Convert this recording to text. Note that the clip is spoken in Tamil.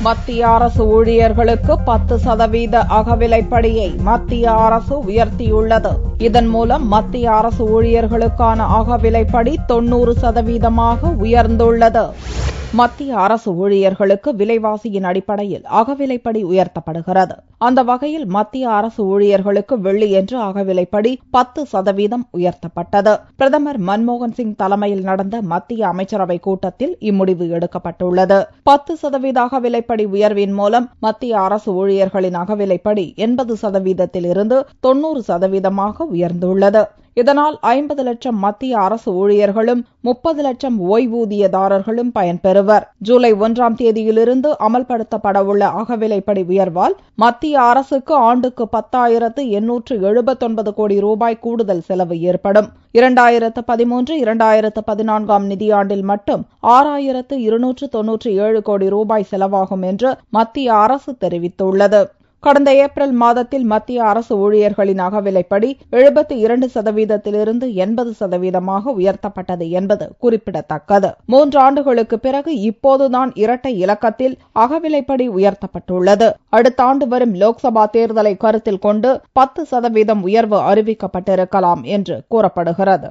மத்திய அரசு ஊழியர்களுக்கு 10% அகவிலைப்படியை மத்திய அரசு உயர்த்தியுள்ளது. இதன் மூலம் மத்திய அரசு ஊழியர்களுக்கான அகவிலைப்படி 90% உயர்ந்துள்ளது. மத்திய அரசு ஊழியர்களுக்கு விலைவாசியின் அடிப்படையில் அகவிலைப்படி உயர்த்தப்படுகிறது. அந்த வகையில் மத்திய அரசு ஊழியர்களுக்கு வெள்ளியன்று அகவிலைப்படி 10% உயர்த்தப்பட்டது. பிரதமர் மன்மோகன் சிங் தலைமையில் நடந்த மத்திய அமைச்சரவை கூட்டத்தில் இம்முடிவு எடுக்கப்பட்டுள்ளது. 10% அகவிலைப்படி உயர்வின் மூலம் மத்திய அரசு ஊழியர்களின் அகவிலைப்படி 80%-இலிருந்து 90% உயர்ந்துள்ளது. இதனால் 50 லட்சம் மத்திய அரசு ஊழியர்களும் 30 லட்சம் ஓய்வூதியதாரர்களும் பயன்பெறுவர். ஜூலை 1ஆம் தேதியிலிருந்து அமல்படுத்தப்படவுள்ள அகவிலைப்படி உயர்வால் மத்திய அரசுக்கு ஆண்டுக்கு 10,879 கோடி ரூபாய் கூடுதல் செலவு ஏற்படும். 2013-2014 நிதியாண்டில் மட்டும் 6,297 கோடி ரூபாய் செலவாகும் என்று மத்திய அரசு தெரிவித்துள்ளது. கடந்த ஏப்ரல் மாதத்தில் மத்திய அரசு ஊழியர்களின் அகவிலைப்படி 72%-இலிருந்து 80% உயர்த்தப்பட்டது என்பது குறிப்பிடத்தக்கது. 3 ஆண்டுகளுக்கு பிறகு இப்போதுதான் இரட்டை இலக்கத்தில் அகவிலைப்படி உயர்த்தப்பட்டுள்ளது. அடுத்த ஆண்டு வரும் லோக்சபா தேர்தலை கருத்தில் கொண்டு 10% உயர்வு அறிவிக்கப்பட்டிருக்கலாம் என்று கூறப்படுகிறது.